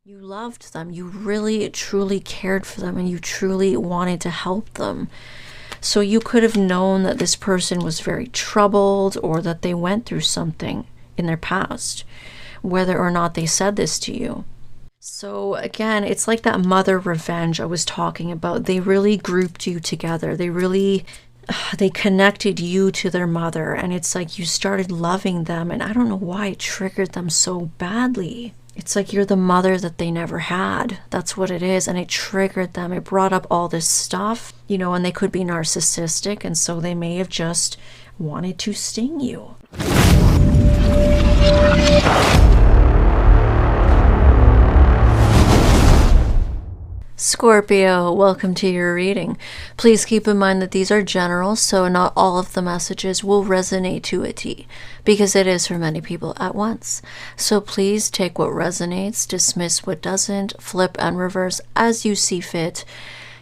You loved them. You really, truly cared for them, and you truly wanted to help them. So you could have known that this person was very troubled or that they went through something in their past, whether or not they said this to you. So again, it's like that mother revenge I was talking about. They really grouped you together. They connected you to their mother, and it's like you started loving them, and I don't know why it triggered them so badly. It's like you're the mother that they never had. That's what it is. And it triggered them. It brought up all this stuff, and they could be narcissistic. And so they may have just wanted to sting you. Scorpio, welcome to your reading. Please keep in mind that these are general, so not all of the messages will resonate to a T, because it is for many people at once. So please take what resonates, dismiss what doesn't, flip and reverse as you see fit.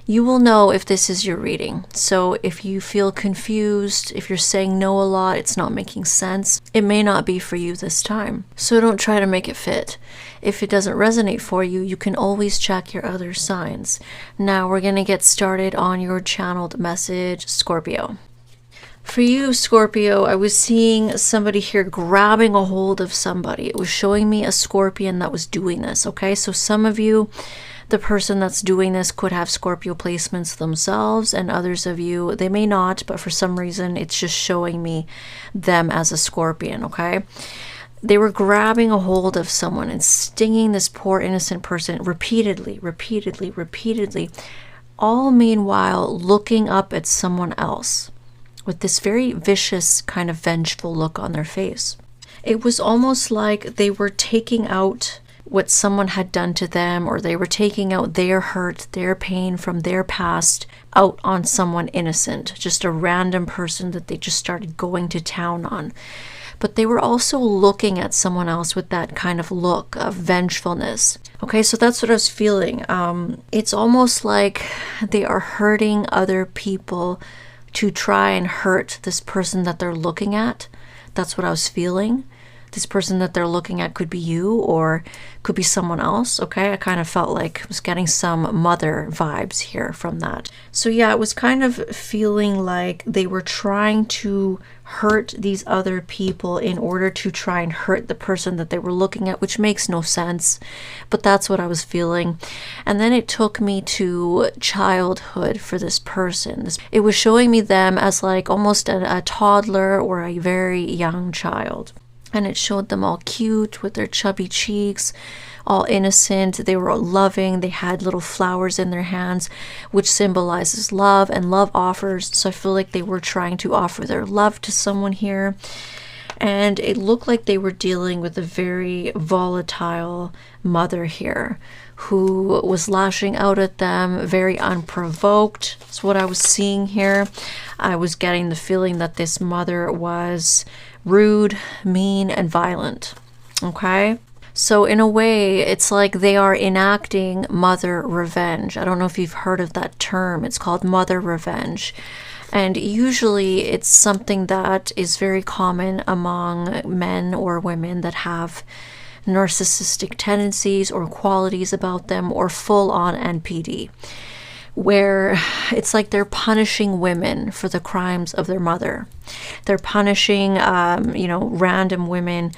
You will know if this is your reading. So if you feel confused, if you're saying no a lot, it's not making sense, it may not be for you this time. So don't try to make it fit. If it doesn't resonate for you, you can always check your other signs. Now we're going to get started on your channeled message, Scorpio. For you, Scorpio, I was seeing somebody here grabbing a hold of somebody. It was showing me a scorpion that was doing this, okay? So some of you, the person that's doing this could have Scorpio placements themselves, and others of you, they may not, but for some reason, it's just showing me them as a scorpion, okay? They were grabbing a hold of someone and stinging this poor innocent person repeatedly, all meanwhile looking up at someone else with this very vicious kind of vengeful look on their face. It was almost like they were taking out what someone had done to them, or they were taking out their hurt, their pain from their past out on someone innocent, just a random person that they just started going to town on. But they were also looking at someone else with that kind of look of vengefulness. Okay, so that's what I was feeling. It's almost like they are hurting other people to try and hurt this person that they're looking at. That's what I was feeling. This person that they're looking at could be you or could be someone else, okay? I kind of felt like I was getting some mother vibes here from that. So yeah, it was kind of feeling like they were trying to hurt these other people in order to try and hurt the person that they were looking at, which makes no sense, but that's what I was feeling. And then it took me to childhood for this person. It was showing me them as like almost a toddler or a very young child. And it showed them all cute with their chubby cheeks, all innocent. They were all loving. They had little flowers in their hands, which symbolizes love and love offers. So I feel like they were trying to offer their love to someone here. And it looked like they were dealing with a very volatile mother here who was lashing out at them, very unprovoked. That's what I was seeing here. I was getting the feeling that this mother was rude, mean, and violent. Okay? So in a way, it's like they are enacting mother revenge. I don't know if you've heard of that term. It's called mother revenge. And usually it's something that is very common among men or women that have narcissistic tendencies or qualities about them, or full-on NPD, where it's like they're punishing women for the crimes of their mother. They're punishing, random women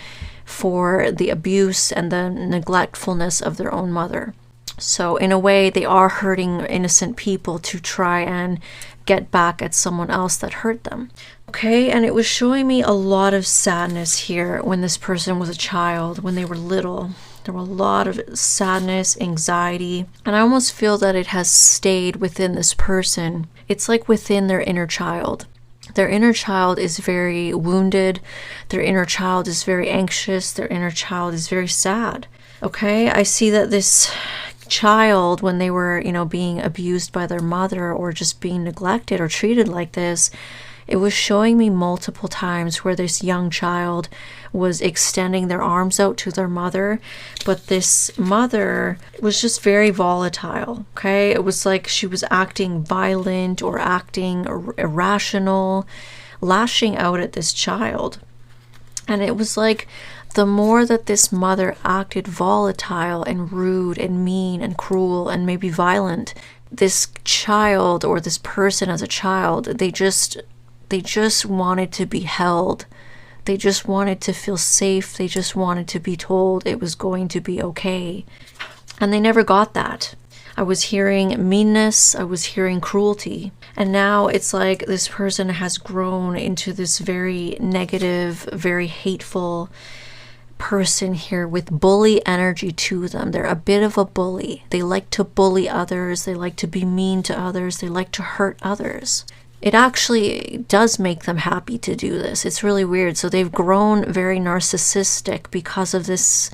for the abuse and the neglectfulness of their own mother. So in a way, they are hurting innocent people to try and get back at someone else that hurt them. Okay, and it was showing me a lot of sadness here when this person was a child, when they were little. There were a lot of sadness, anxiety, and I almost feel that it has stayed within this person. It's like within their inner child. Their inner child is very wounded. Their inner child is very anxious. Their inner child is very sad. Okay, I see that this child, when they were, being abused by their mother or just being neglected or treated like this, it was showing me multiple times where this young child was extending their arms out to their mother, but this mother was just very volatile, okay? It was like she was acting violent or acting irrational, lashing out at this child. And it was like the more that this mother acted volatile and rude and mean and cruel and maybe violent, this child or this person as a child, they just wanted to be held. They just wanted to feel safe. They just wanted to be told it was going to be okay. And they never got that. I was hearing meanness. I was hearing cruelty. And now it's like this person has grown into this very negative, very hateful person here with bully energy to them. They're a bit of a bully. They like to bully others. They like to be mean to others. They like to hurt others. It actually does make them happy to do this. It's really weird. So they've grown very narcissistic because of this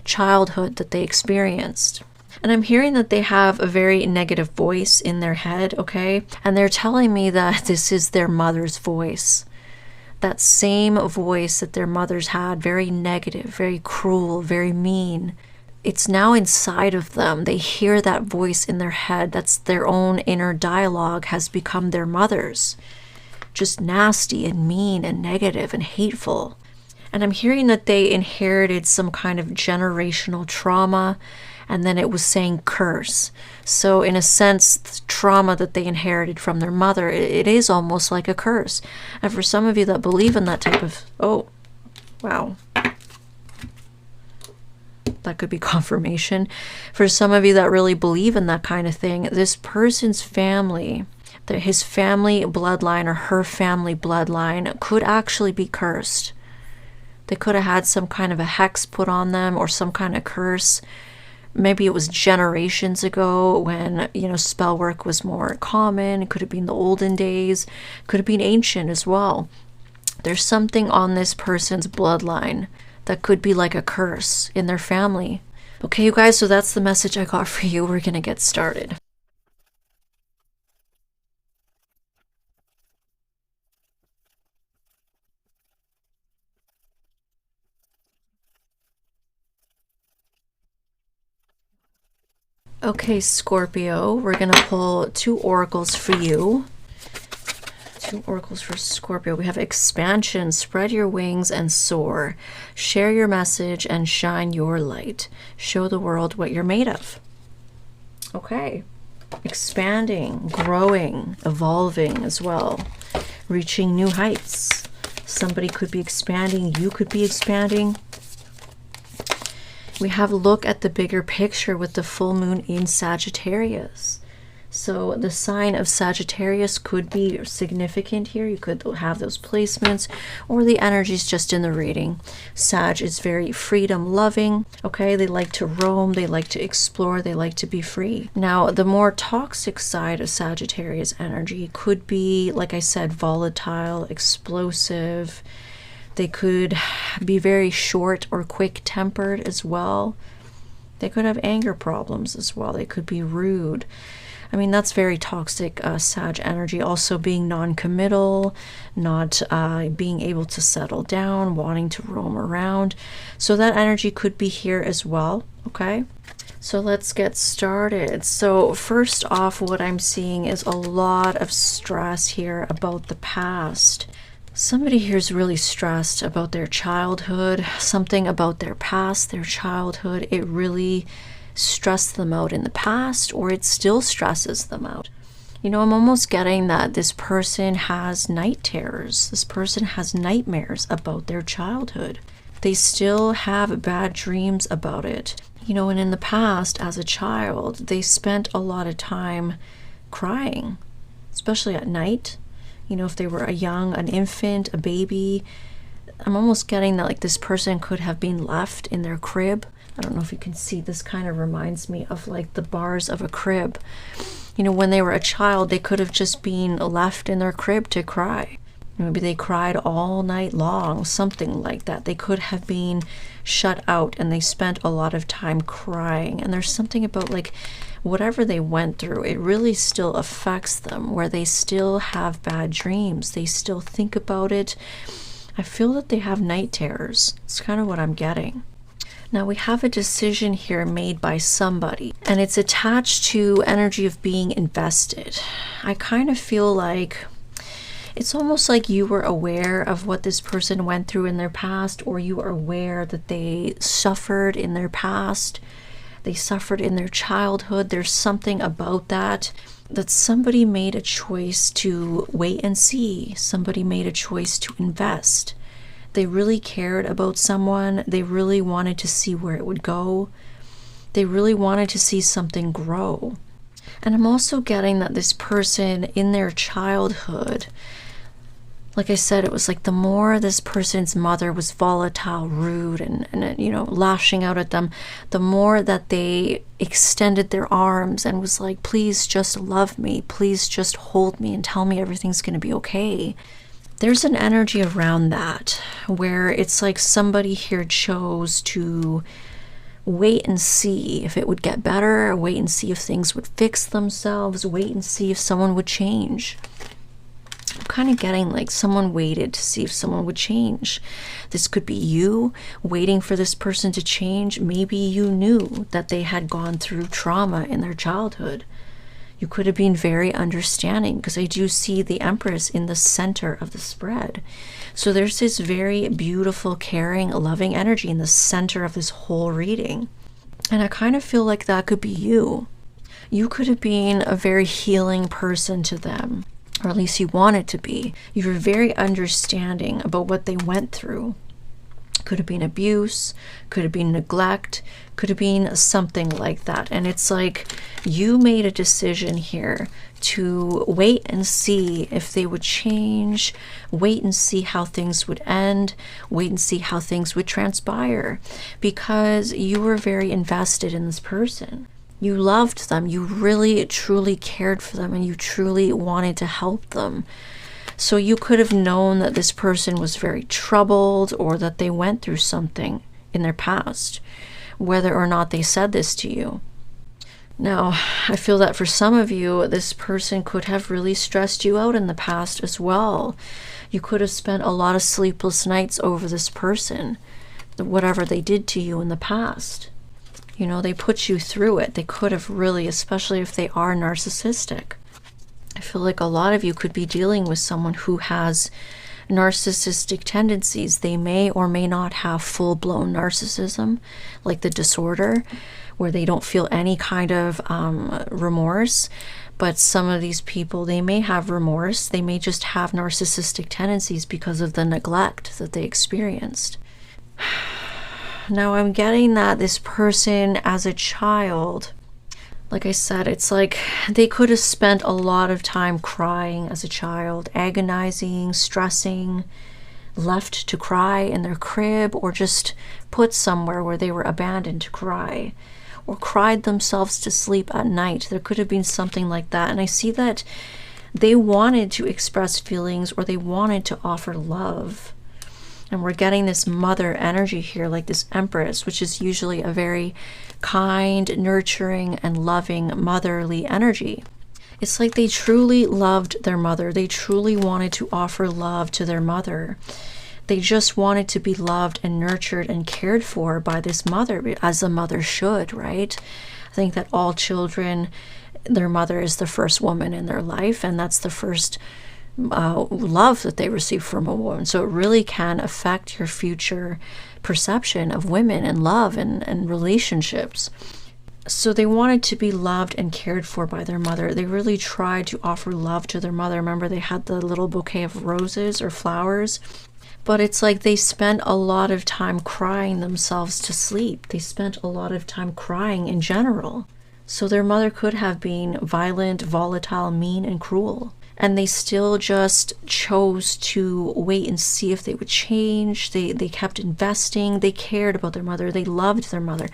childhood that they experienced. And I'm hearing that they have a very negative voice in their head, okay? And they're telling me that this is their mother's voice. That same voice that their mothers had, very negative, very cruel, very mean. It's now inside of them. They hear that voice in their head. That's their own inner dialogue has become their mother's. Just nasty and mean and negative and hateful. And I'm hearing that they inherited some kind of generational trauma, and then it was saying curse. So in a sense, the trauma that they inherited from their mother, it is almost like a curse. And for some of you that believe in that type of, oh, wow. That could be confirmation. For some of you that really believe in that kind of thing, this person's family, his family bloodline or her family bloodline could actually be cursed. They could have had some kind of a hex put on them or some kind of curse. Maybe it was generations ago when, spell work was more common. It could have been the olden days. Could have been ancient as well. There's something on this person's bloodline that could be like a curse in their family. Okay, you guys, so that's the message I got for you. We're going to get started. Okay, Scorpio, we're going to pull 2 oracles for you. 2 oracles for Scorpio. We have expansion, spread your wings and soar. Share your message and shine your light. Show the world what you're made of. Okay. Expanding, growing, evolving as well. Reaching new heights. Somebody could be expanding. You could be expanding. We have a look at the bigger picture with the full moon in Sagittarius. So the sign of Sagittarius could be significant here. You could have those placements, or the energies just in the reading. Sag is very freedom loving. Okay, they like to roam, they like to explore, they like to be free. Now, the more toxic side of Sagittarius energy could be, like I said, volatile, explosive. They could be very short or quick-tempered as well. They could have anger problems as well. They could be rude. I mean, that's very toxic Sag energy. Also being non-committal, not being able to settle down, wanting to roam around. So that energy could be here as well, okay? So let's get started. So first off, what I'm seeing is a lot of stress here about the past. Somebody here is really stressed about their childhood, something about their past, their childhood. It really stressed them out in the past, or it still stresses them out. I'm almost getting that this person has night terrors. This person has nightmares about their childhood. They still have bad dreams about it. And in the past, as a child, they spent a lot of time crying, especially at night. If they were an infant, a baby, I'm almost getting that like this person could have been left in their crib. I don't know if you can see, this kind of reminds me of like the bars of a crib. When they were a child, they could have just been left in their crib to cry. Maybe they cried all night long, something like that. They could have been shut out and they spent a lot of time crying. And there's something about like whatever they went through, it really still affects them, where they still have bad dreams. They still think about it. I feel that they have night terrors. It's kind of what I'm getting. Now we have a decision here made by somebody, and it's attached to energy of being invested. I kind of feel like It's almost like you were aware of what this person went through in their past, or you are aware that they suffered in their past. They suffered in their childhood. There's something about that somebody made a choice to wait and see. Somebody made a choice to invest. They really cared about someone. They really wanted to see where it would go. They really wanted to see something grow. And I'm also getting that this person in their childhood, like I said, it was like the more this person's mother was volatile, rude, and lashing out at them, the more that they extended their arms and was like, please just love me. Please just hold me and tell me everything's going to be okay. There's an energy around that where it's like somebody here chose to wait and see if it would get better, wait and see if things would fix themselves, wait and see if someone would change. I'm kind of getting like someone waited to see if someone would change. This could be you waiting for this person to change. Maybe you knew that they had gone through trauma in their childhood. You could have been very understanding, because I do see the Empress in the center of the spread. So there's this very beautiful, caring, loving energy in the center of this whole reading. And I kind of feel like that could be you. You could have been a very healing person to them, or at least you wanted to be. You were very understanding about what they went through. Could have been abuse, could have been neglect, could have been something like that. And it's like you made a decision here to wait and see if they would change, wait and see how things would end, wait and see how things would transpire, because you were very invested in this person. You loved them, you really truly cared for them, and you truly wanted to help them. So you could have known that this person was very troubled, or that they went through something in their past, whether or not they said this to you. Now, I feel that for some of you, this person could have really stressed you out in the past as well. You could have spent a lot of sleepless nights over this person, whatever they did to you in the past. They put you through it. They could have really, especially if they are narcissistic. I feel like a lot of you could be dealing with someone who has narcissistic tendencies. They may or may not have full-blown narcissism, like the disorder, where they don't feel any kind of remorse. But some of these people, they may have remorse. They may just have narcissistic tendencies because of the neglect that they experienced. Now, I'm getting that this person as a child, like I said, it's like they could have spent a lot of time crying as a child, agonizing, stressing, left to cry in their crib, or just put somewhere where they were abandoned to cry, or cried themselves to sleep at night. There could have been something like that. And I see that they wanted to express feelings, or they wanted to offer love. And we're getting this mother energy here, like this Empress, which is usually a very kind, nurturing, and loving motherly energy. It's like they truly loved their mother. They truly wanted to offer love to their mother. They just wanted to be loved and nurtured and cared for by this mother, as a mother should, right? I think that all children, their mother is the first woman in their life, and that's the first love that they receive from a woman. So it really can affect your future perception of women and love and relationships. So they wanted to be loved and cared for by their mother. They really tried to offer love to their mother. Remember, they had the little bouquet of roses or flowers. But it's like they spent a lot of time crying themselves to sleep. They spent a lot of time crying in general. So their mother could have been violent, volatile, mean, and cruel. And they still just chose to wait and see if they would change. They kept investing. They cared about their mother. They loved their mother.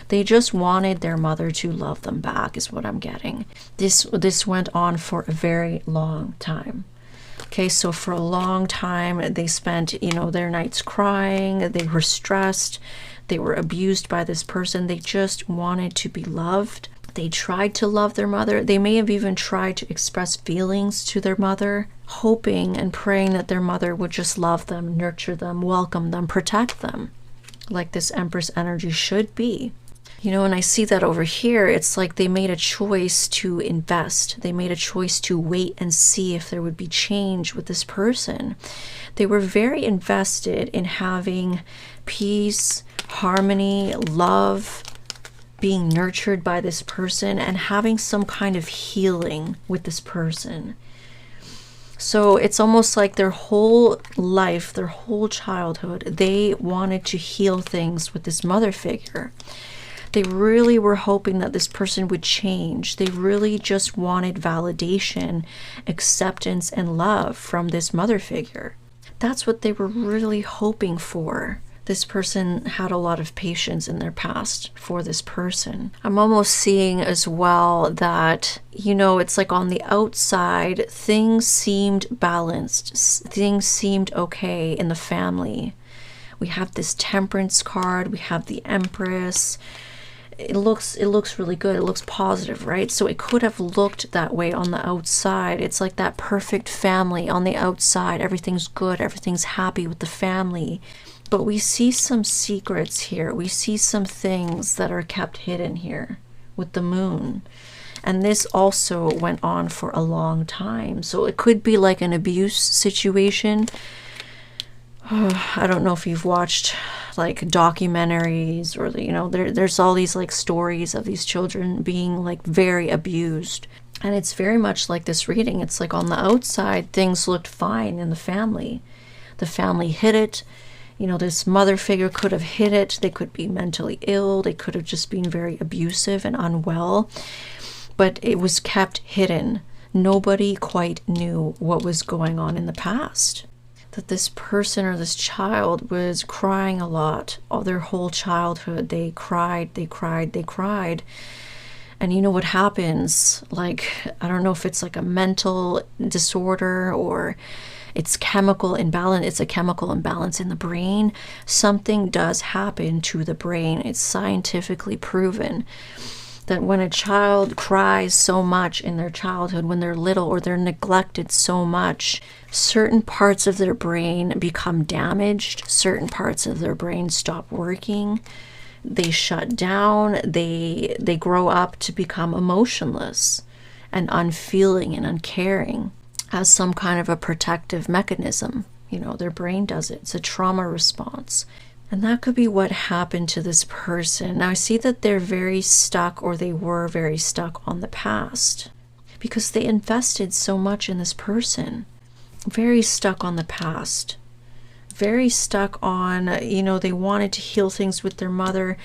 They just wanted their mother to love them back, is what I'm getting. This went on for a very long time. Okay, so for a long time, they spent, their nights crying. They were stressed. They were abused by this person. They just wanted to be loved. They tried to love their mother. They may have even tried to express feelings to their mother, hoping and praying that their mother would just love them, nurture them, welcome them, protect them, like this Empress energy should be. You know, and I see that over here, it's like they made a choice to invest. They made a choice to wait and see if there would be change with this person. They were very invested in having peace, harmony, love, being nurtured by this person, and having some kind of healing with this person. So it's almost like their whole life, their whole childhood, they wanted to heal things with this mother figure. They really were hoping that this person would change. They really just wanted validation, acceptance, and love from this mother figure. That's what they were really hoping for. This person had a lot of patience in their past for this person. I'm almost seeing as well that, you know, it's like on the outside, things seemed balanced. Things seemed okay in the family. We have this Temperance card. We have the Empress. It looks really good. It looks positive, right? So it could have looked that way on the outside. It's like that perfect family on the outside. Everything's good. Everything's happy with the family. But we see some secrets here. We see some things that are kept hidden here with the moon. And this also went on for a long time. So it could be like an abuse situation. I don't know if you've watched like documentaries or, you know, there's all these like stories of these children being like very abused. And it's very much like this reading. It's like on the outside, things looked fine in the family. The family hid it. You know, this mother figure could have hid it. They could be mentally ill. They could have just been very abusive and unwell. But it was kept hidden. Nobody quite knew what was going on in the past. That this person or this child was crying a lot. All their whole childhood, they cried, they cried, they cried. And you know what happens? Like, I don't know if it's like a mental disorder or it's chemical imbalance. It's a chemical imbalance in the brain. Something does happen to the brain. It's scientifically proven that when a child cries so much in their childhood, when they're little or they're neglected so much, certain parts of their brain become damaged. Certain parts of their brain stop working. They shut down. They grow up to become emotionless and unfeeling and uncaring as some kind of a protective mechanism. You know, their brain does it. It's a trauma response. And that could be what happened to this person. Now I see that they're very stuck, or they were very stuck on the past because they invested so much in this person. Very stuck on the past. Very stuck on, you know, they wanted to heal things with their mother.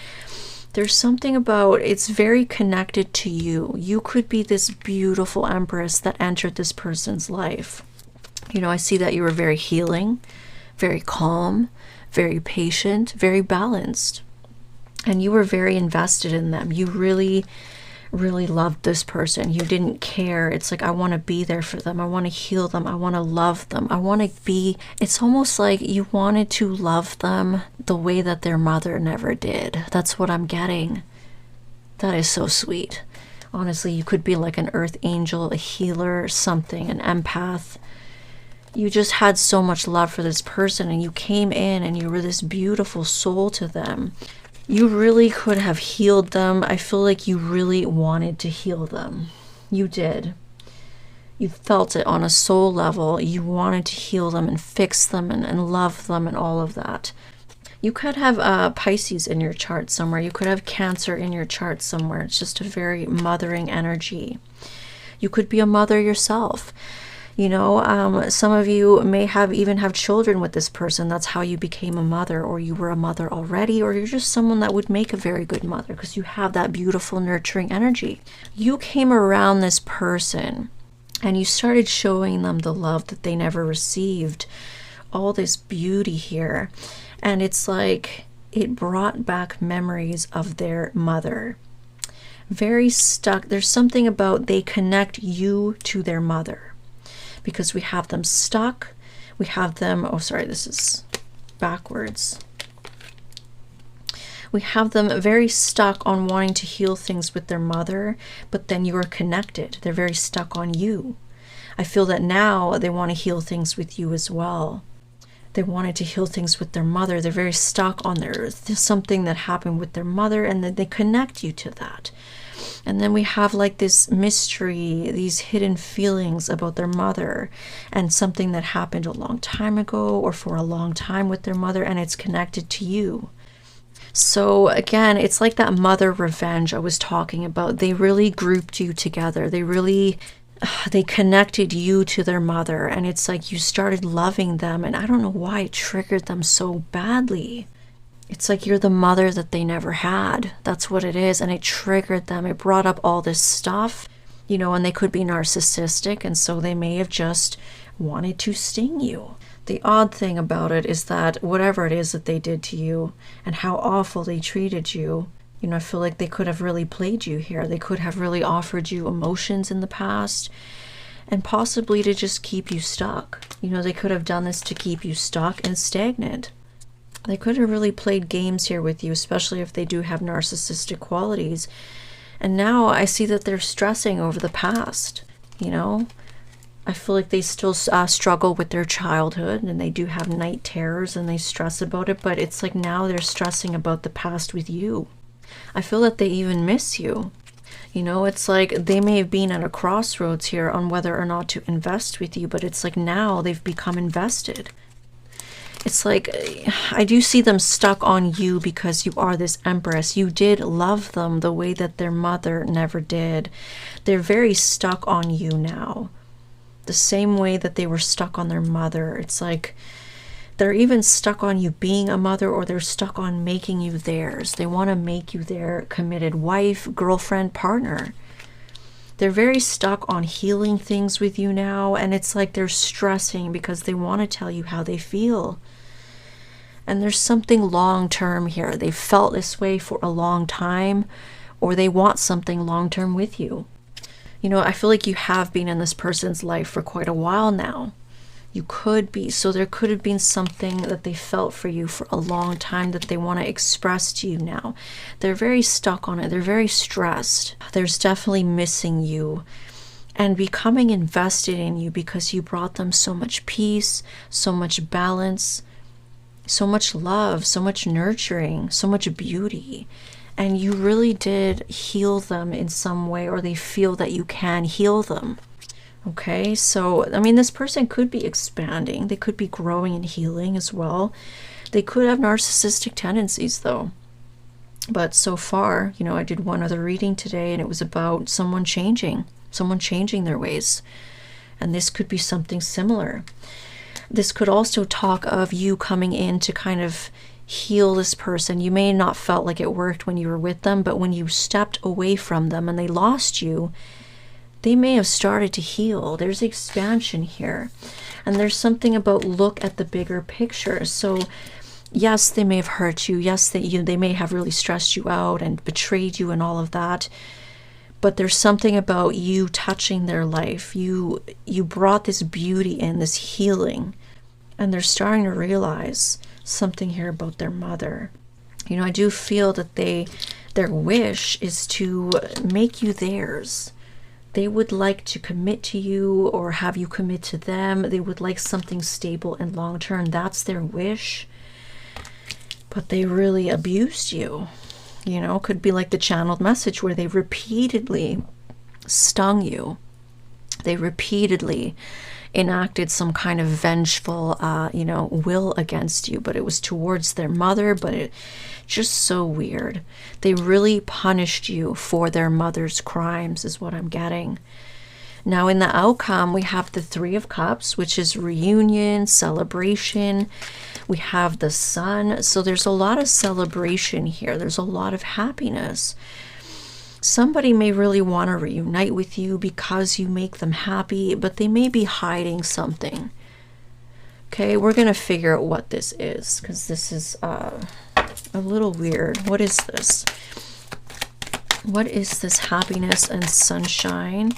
There's something about, it's very connected to you. You could be this beautiful Empress that entered this person's life. You know, I see that you were very healing, very calm, very patient, very balanced. And you were very invested in them. You really, really loved this person. You didn't care. It's like, I want to be there for them. I want to heal them. I want to love them. I want to be, it's almost like you wanted to love them the way that their mother never did. That's what I'm getting. That is so sweet. Honestly, you could be like an earth angel, a healer, something, an empath. You just had so much love for this person, and you came in and you were this beautiful soul to them. You really could have healed them. I feel like you really wanted to heal them. You did. You felt it on a soul level. You wanted to heal them and fix them and love them and all of that. You could have Pisces in your chart somewhere. You could have Cancer in your chart somewhere. It's just a very mothering energy. You could be a mother yourself. You know, some of you may even have children with this person. That's how you became a mother, or you were a mother already, or you're just someone that would make a very good mother because you have that beautiful nurturing energy. You came around this person and you started showing them the love that they never received. All this beauty here. And it's like it brought back memories of their mother. Very stuck. There's something about they connect you to their mother. Because we have them stuck, we have them, oh sorry, this is backwards. We have them very stuck on wanting to heal things with their mother, but then you are connected. They're very stuck on you. I feel that now they want to heal things with you as well. They wanted to heal things with their mother. They're very stuck on something that happened with their mother, and then they connect you to that. And then we have like this mystery, these hidden feelings about their mother and something that happened a long time ago or for a long time with their mother, and it's connected to you. So again, it's like that mother revenge I was talking about. They really grouped you together. They connected you to their mother, and it's like you started loving them, and I don't know why it triggered them so badly. It's like you're the mother that they never had. That's what it is, and it triggered them. It brought up all this stuff, and they could be narcissistic, and so they may have just wanted to sting you. The odd thing about it is that whatever it is that they did to you and how awful they treated you, I feel like they could have really played you here. They could have really offered you emotions in the past, and possibly to just keep you stuck. They could have done this to keep you stuck and stagnant. They could have really played games here with you, especially if they do have narcissistic qualities. And now I see that they're stressing over the past, I feel like they still struggle with their childhood, and they do have night terrors and they stress about it, but it's like now they're stressing about the past with you. I feel that they even miss you. It's like they may have been at a crossroads here on whether or not to invest with you, but it's like now they've become invested. It's like I do see them stuck on you because you are this empress. You did love them the way that their mother never did. They're very stuck on you now, the same way that they were stuck on their mother. It's like they're even stuck on you being a mother, or they're stuck on making you theirs. They want to make you their committed wife, girlfriend, partner. They're very stuck on healing things with you now, and it's like they're stressing because they want to tell you how they feel. And there's something long-term here. They've felt this way for a long time, or they want something long-term with you. I feel like you have been in this person's life for quite a while now. You could be. So there could have been something that they felt for you for a long time that they want to express to you now. They're very stuck on it. They're very stressed. There's definitely missing you and becoming invested in you because you brought them so much peace, so much balance, so much love, so much nurturing, so much beauty. And you really did heal them in some way, or they feel that you can heal them. Okay, so, this person could be expanding. They could be growing and healing as well. They could have narcissistic tendencies, though. But so far, I did one other reading today, and it was about someone changing their ways. And this could be something similar. This could also talk of you coming in to kind of heal this person. You may not felt like it worked when you were with them, but when you stepped away from them and they lost you, they may have started to heal. There's expansion here. And there's something about look at the bigger picture. So yes, they may have hurt you. Yes, they may have really stressed you out and betrayed you and all of that. But there's something about you touching their life. You brought this beauty in, this healing. And they're starting to realize something here about their mother. I do feel that their wish is to make you theirs. They would like to commit to you or have you commit to them. They would like something stable and long-term. That's their wish. But they really abused you. Could be like the channeled message where they repeatedly stung you. They repeatedly enacted some kind of vengeful, will against you, but it was towards their mother, but it just so weird. They really punished you for their mother's crimes is what I'm getting. Now in the outcome, we have the Three of Cups, which is reunion, celebration. We have the Sun. So there's a lot of celebration here. There's a lot of happiness. Somebody may really want to reunite with you because you make them happy, but they may be hiding something. Okay, we're going to figure out what this is because this is a little weird. What is this? What is this happiness and sunshine?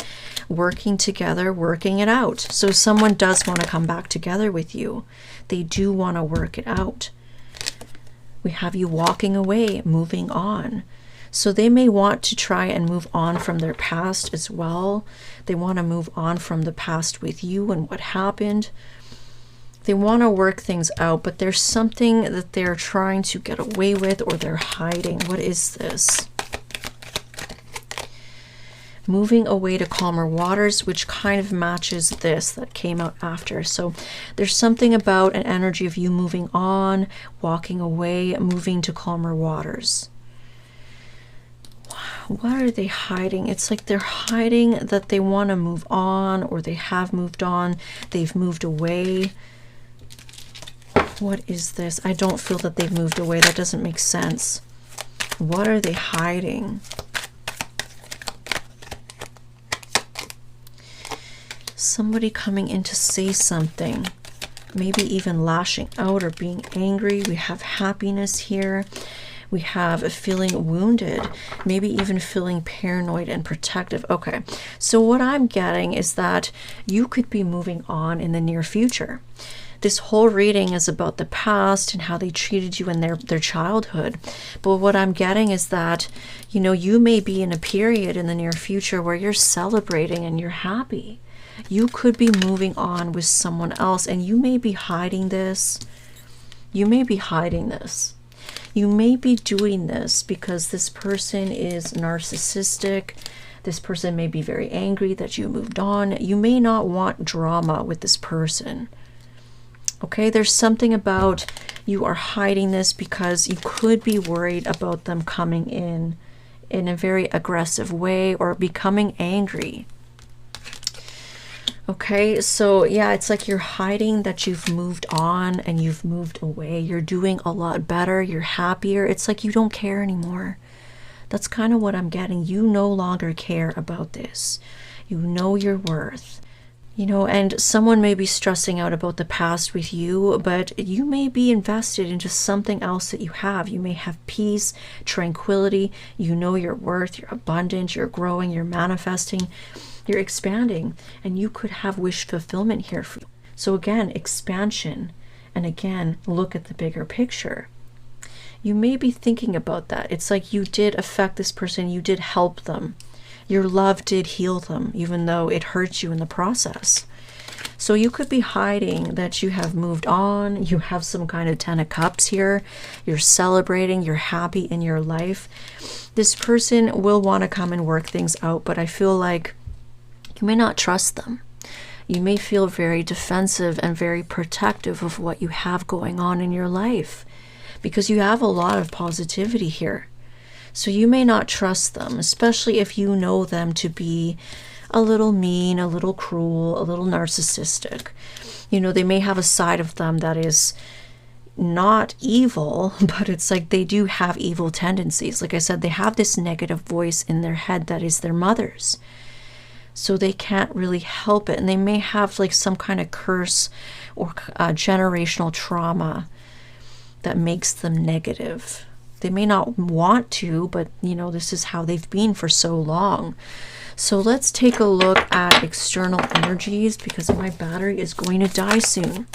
Working together, working it out. So someone does want to come back together with you. They do want to work it out. We have you walking away, moving on. So they may want to try and move on from their past as well. They want to move on from the past with you and what happened. They want to work things out, but there's something that they're trying to get away with or they're hiding. What is this? Moving away to calmer waters, which kind of matches this that came out after. So there's something about an energy of you moving on, walking away, moving to calmer waters. What are they hiding? It's like they're hiding that they want to move on, or they have moved on, they've moved away. What is this? I don't feel that they've moved away. That doesn't make sense. What are they hiding? Somebody coming in to say something, maybe even lashing out or being angry. We have happiness here. We have a feeling wounded, maybe even feeling paranoid and protective. Okay, so what I'm getting is that you could be moving on in the near future. This whole reading is about the past and how they treated you in their childhood. But what I'm getting is that, you know, you may be in a period in the near future where you're celebrating and you're happy. You could be moving on with someone else, and you may be hiding this. You may be hiding this. You may be doing this because this person is narcissistic. This person may be very angry that you moved on. You may not want drama with this person. Okay, there's something about you are hiding this because you could be worried about them coming in a very aggressive way or becoming angry. Okay, so yeah, it's like you're hiding that you've moved on and you've moved away. You're doing a lot better. You're happier. It's like you don't care anymore. That's kind of what I'm getting. You no longer care about this. You know your worth. You know, and someone may be stressing out about the past with you, but you may be invested into something else that you have. You may have peace, tranquility. You know your worth. You're abundant. You're growing. You're manifesting. You're expanding, and you could have wish fulfillment here. So again, expansion, and again, look at the bigger picture. You may be thinking about that. It's like you did affect this person. You did help them. Your love did heal them, even though it hurt you in the process. So you could be hiding that you have moved on. You have some kind of 10 of Cups here. You're celebrating. You're happy in your life. This person will want to come and work things out, but I feel like you may not trust them. You may feel very defensive and very protective of what you have going on in your life because you have a lot of positivity here. So you may not trust them, especially if you know them to be a little mean, a little cruel, a little narcissistic. You know, they may have a side of them that is not evil, but it's like they do have evil tendencies. Like I said, they have this negative voice in their head that is their mother's. So they can't really help it. And they may have like some kind of curse or generational trauma that makes them negative. They may not want to, but you know, this is how they've been for so long. So let's take a look at external energies because my battery is going to die soon.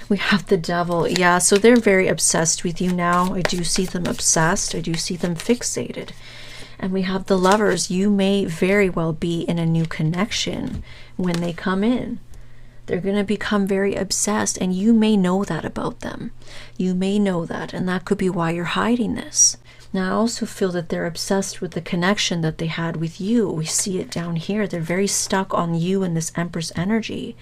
We have the Devil. Yeah, so they're very obsessed with you now. I do see them obsessed. I do see them fixated. And we have the Lovers. You may very well be in a new connection when they come in. They're going to become very obsessed, and you may know that about them. You may know that, and that could be why you're hiding this. Now, I also feel that they're obsessed with the connection that they had with you. We see it down here. They're very stuck on you and this Empress energy.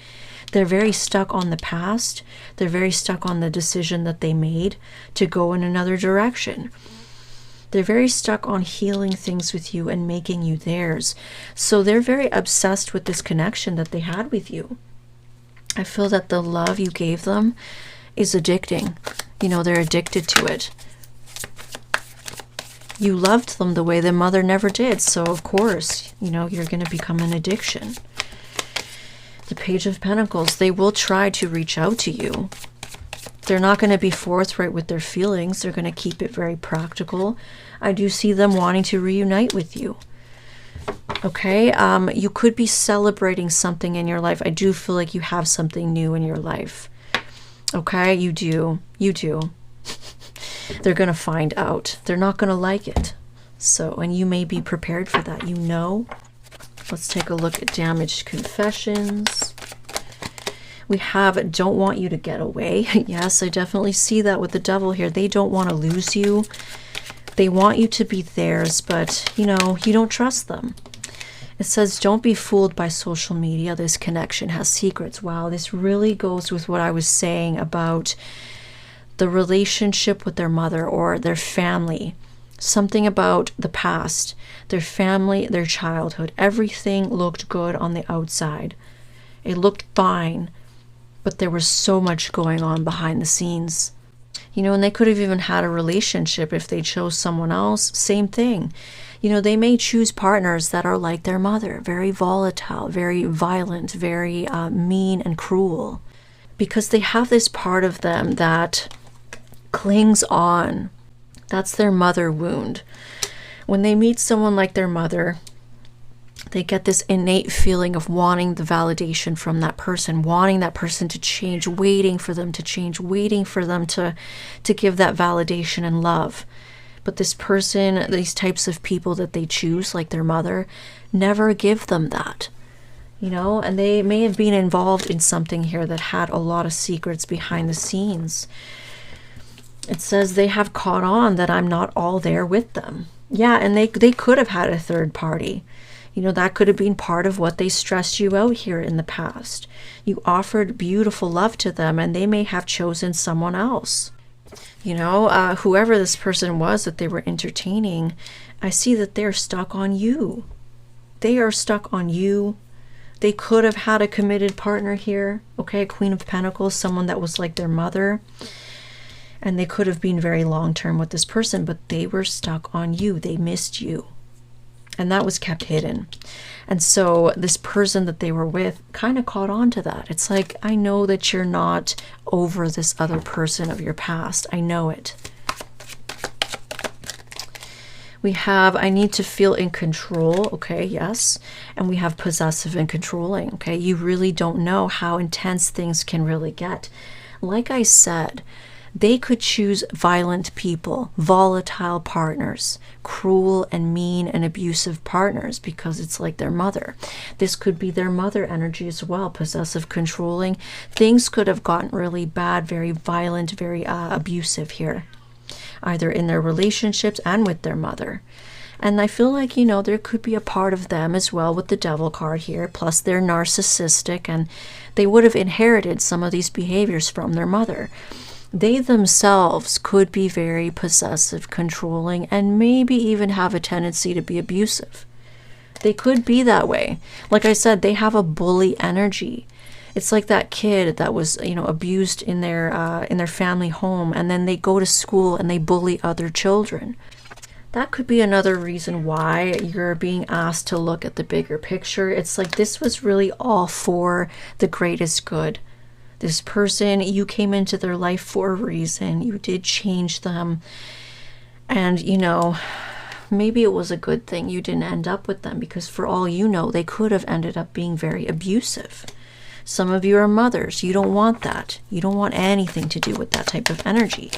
They're very stuck on the past. They're very stuck on the decision that they made to go in another direction. They're very stuck on healing things with you and making you theirs. So they're very obsessed with this connection that they had with you. I feel that the love you gave them is addicting. You know, they're addicted to it. You loved them the way their mother never did. So, of course, you know, you're going to become an addiction. The Page of Pentacles, they will try to reach out to you. They're not going to be forthright with their feelings. They're going to keep it very practical. I do see them wanting to reunite with you. Okay, you could be celebrating something in your life. I do feel like you have something new in your life. Okay, you do. You do. They're going to find out. They're not going to like it. So, and you may be prepared for that, you know. Let's take a look at damaged confessions. We have don't want you to get away. Yes, I definitely see that with the devil here. They don't want to lose you. They want you to be theirs, but, you know, you don't trust them. It says, don't be fooled by social media. This connection has secrets. Wow, this really goes with what I was saying about the relationship with their mother or their family. Something about the past, their family, their childhood. Everything looked good on the outside. It looked fine, but there was so much going on behind the scenes. You know, and they could have even had a relationship if they chose someone else. Same thing. You know, they may choose partners that are like their mother, very volatile, very violent, very mean and cruel, because they have this part of them that clings on. That's their mother wound. When they meet someone like their mother, they get this innate feeling of wanting the validation from that person, wanting that person to change, waiting for them to change, waiting for them to give that validation and love. But this person, these types of people that they choose, like their mother, never give them that. You know, and they may have been involved in something here that had a lot of secrets behind the scenes. It says they have caught on that I'm not all there with them. Yeah, and they could have had a third party. You know, that could have been part of what they stressed you out here in the past. You offered beautiful love to them, and they may have chosen someone else. You know, whoever this person was that they were entertaining, I see that they're stuck on you. They are stuck on you. They could have had a committed partner here. Okay, a Queen of Pentacles, someone that was like their mother. And they could have been very long-term with this person, but they were stuck on you. They missed you. And that was kept hidden. And so this person that they were with kind of caught on to that. It's like, I know that you're not over this other person of your past. I know it. We have, I need to feel in control. Okay, yes. And we have possessive and controlling. Okay, you really don't know how intense things can really get. Like I said, they could choose violent people, volatile partners, cruel and mean and abusive partners, because it's like their mother. This could be their mother energy as well, possessive, controlling. Things could have gotten really bad, very violent, very abusive here, either in their relationships and with their mother. And I feel like, you know, there could be a part of them as well with the Devil card here, plus they're narcissistic, and they would have inherited some of these behaviors from their mother. They themselves could be very possessive, controlling, and maybe even have a tendency to be abusive. They could be that way. Like I said, they have a bully energy. It's like that kid that was, you know, abused in their family home, and then they go to school and they bully other children. That could be another reason why you're being asked to look at the bigger picture. It's like this was really all for the greatest good. This person, you came into their life for a reason. You did change them. And, you know, maybe it was a good thing you didn't end up with them, because for all you know, they could have ended up being very abusive. Some of you are mothers. You don't want that. You don't want anything to do with that type of energy.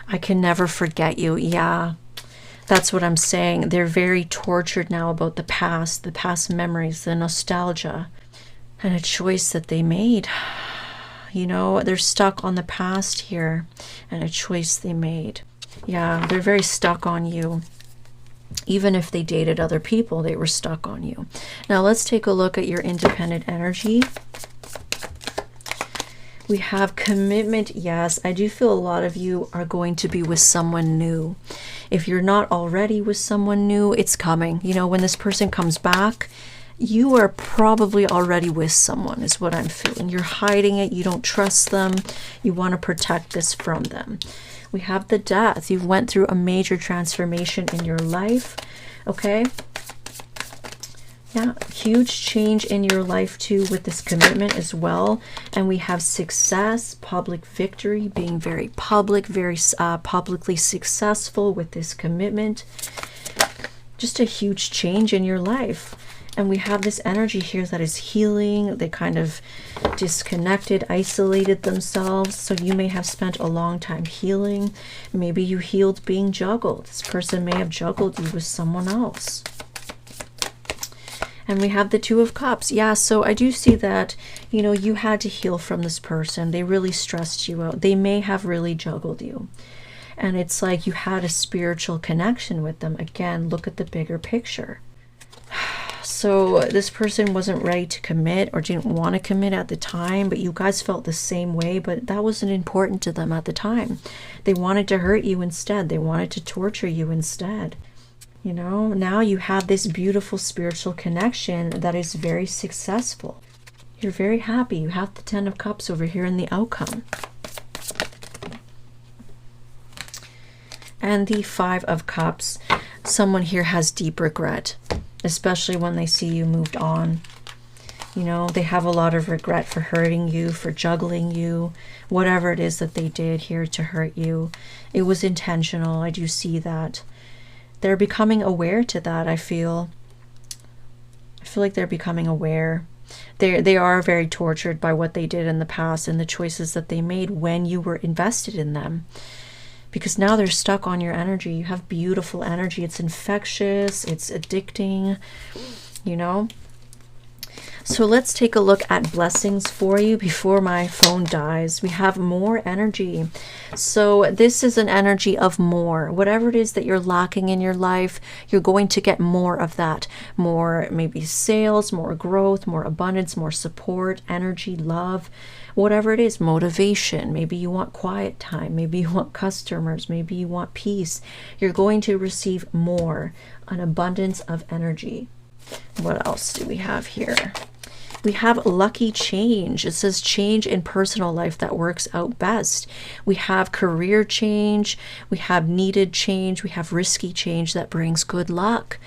I can never forget you. Yeah, that's what I'm saying. They're very tortured now about the past memories, the nostalgia, and a choice that they made. You know, they're stuck on the past here and a choice they made. Yeah, they're very stuck on you. Even if they dated other people, they were stuck on you. Now let's take a look at your independent energy. We have commitment. Yes, I do feel a lot of you are going to be with someone new. If you're not already with someone new, it's coming. You know, when this person comes back, you are probably already with someone, is what I'm feeling. You're hiding it. You don't trust them. You want to protect this from them. We have the Death. You went through a major transformation in your life. Okay. Yeah, huge change in your life too with this commitment as well. And we have success, public victory, being very public, very publicly successful with this commitment. Just a huge change in your life. And we have this energy here that is healing. They kind of disconnected, isolated themselves. So you may have spent a long time healing. Maybe you healed being juggled. This person may have juggled you with someone else. And we have the Two of Cups. Yeah, so I do see that, you know, you had to heal from this person. They really stressed you out. They may have really juggled you. And it's like you had a spiritual connection with them. Again, look at the bigger picture. So this person wasn't ready to commit or didn't want to commit at the time, but you guys felt the same way, but that wasn't important to them at the time. They wanted to hurt you instead. They wanted to torture you instead. You know, now you have this beautiful spiritual connection that is very successful. You're very happy. You have the Ten of Cups over here in the outcome. And the Five of Cups. Someone here has deep regret, especially when they see you moved on. You know, they have a lot of regret for hurting you, for juggling you, whatever it is that they did here to hurt you. It was intentional. I do see that. They're becoming aware to that, I feel. I feel like they're becoming aware. They are very tortured by what they did in the past and the choices that they made when you were invested in them. Because now they're stuck on your energy. You have beautiful energy. It's infectious. It's addicting, you know. So let's take a look at blessings for you before my phone dies. We have more energy. So this is an energy of more. Whatever it is that you're lacking in your life, you're going to get more of that. More maybe sales, more growth, more abundance, more support, energy, love, whatever it is, motivation. Maybe you want quiet time. Maybe you want customers. Maybe you want peace. You're going to receive more, an abundance of energy. What else do we have here? We have lucky change. It says change in personal life that works out best. We have career change. We have needed change. We have risky change that brings good luck.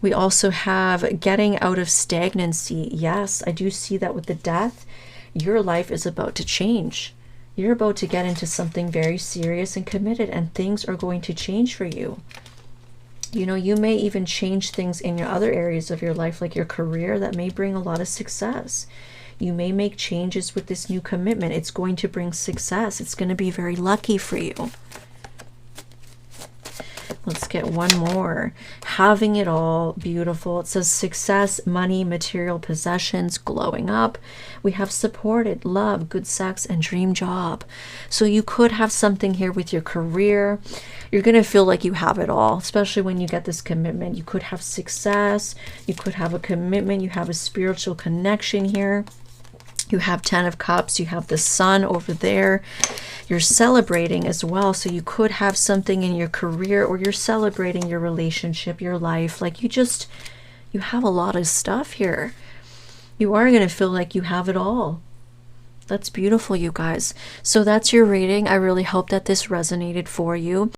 We also have getting out of stagnancy. Yes, I do see that with the Death. Your life is about to change. You're about to get into something very serious and committed, and things are going to change for you. You know, you may even change things in your other areas of your life, like your career, that may bring a lot of success. You may make changes with this new commitment. It's going to bring success. It's going to be very lucky for you. Let's get one more. Having it all. Beautiful. It says success, money, material possessions, glowing up. We have supported, love, good sex, and dream job. So you could have something here with your career. You're going to feel like you have it all, especially when you get this commitment. You could have success. You could have a commitment. You have a spiritual connection here. You have Ten of Cups. You have the Sun over there. You're celebrating as well. So you could have something in your career, or you're celebrating your relationship, your life. Like you have a lot of stuff here. You are going to feel like you have it all. That's beautiful, you guys. So that's your reading. I really hope that this resonated for you.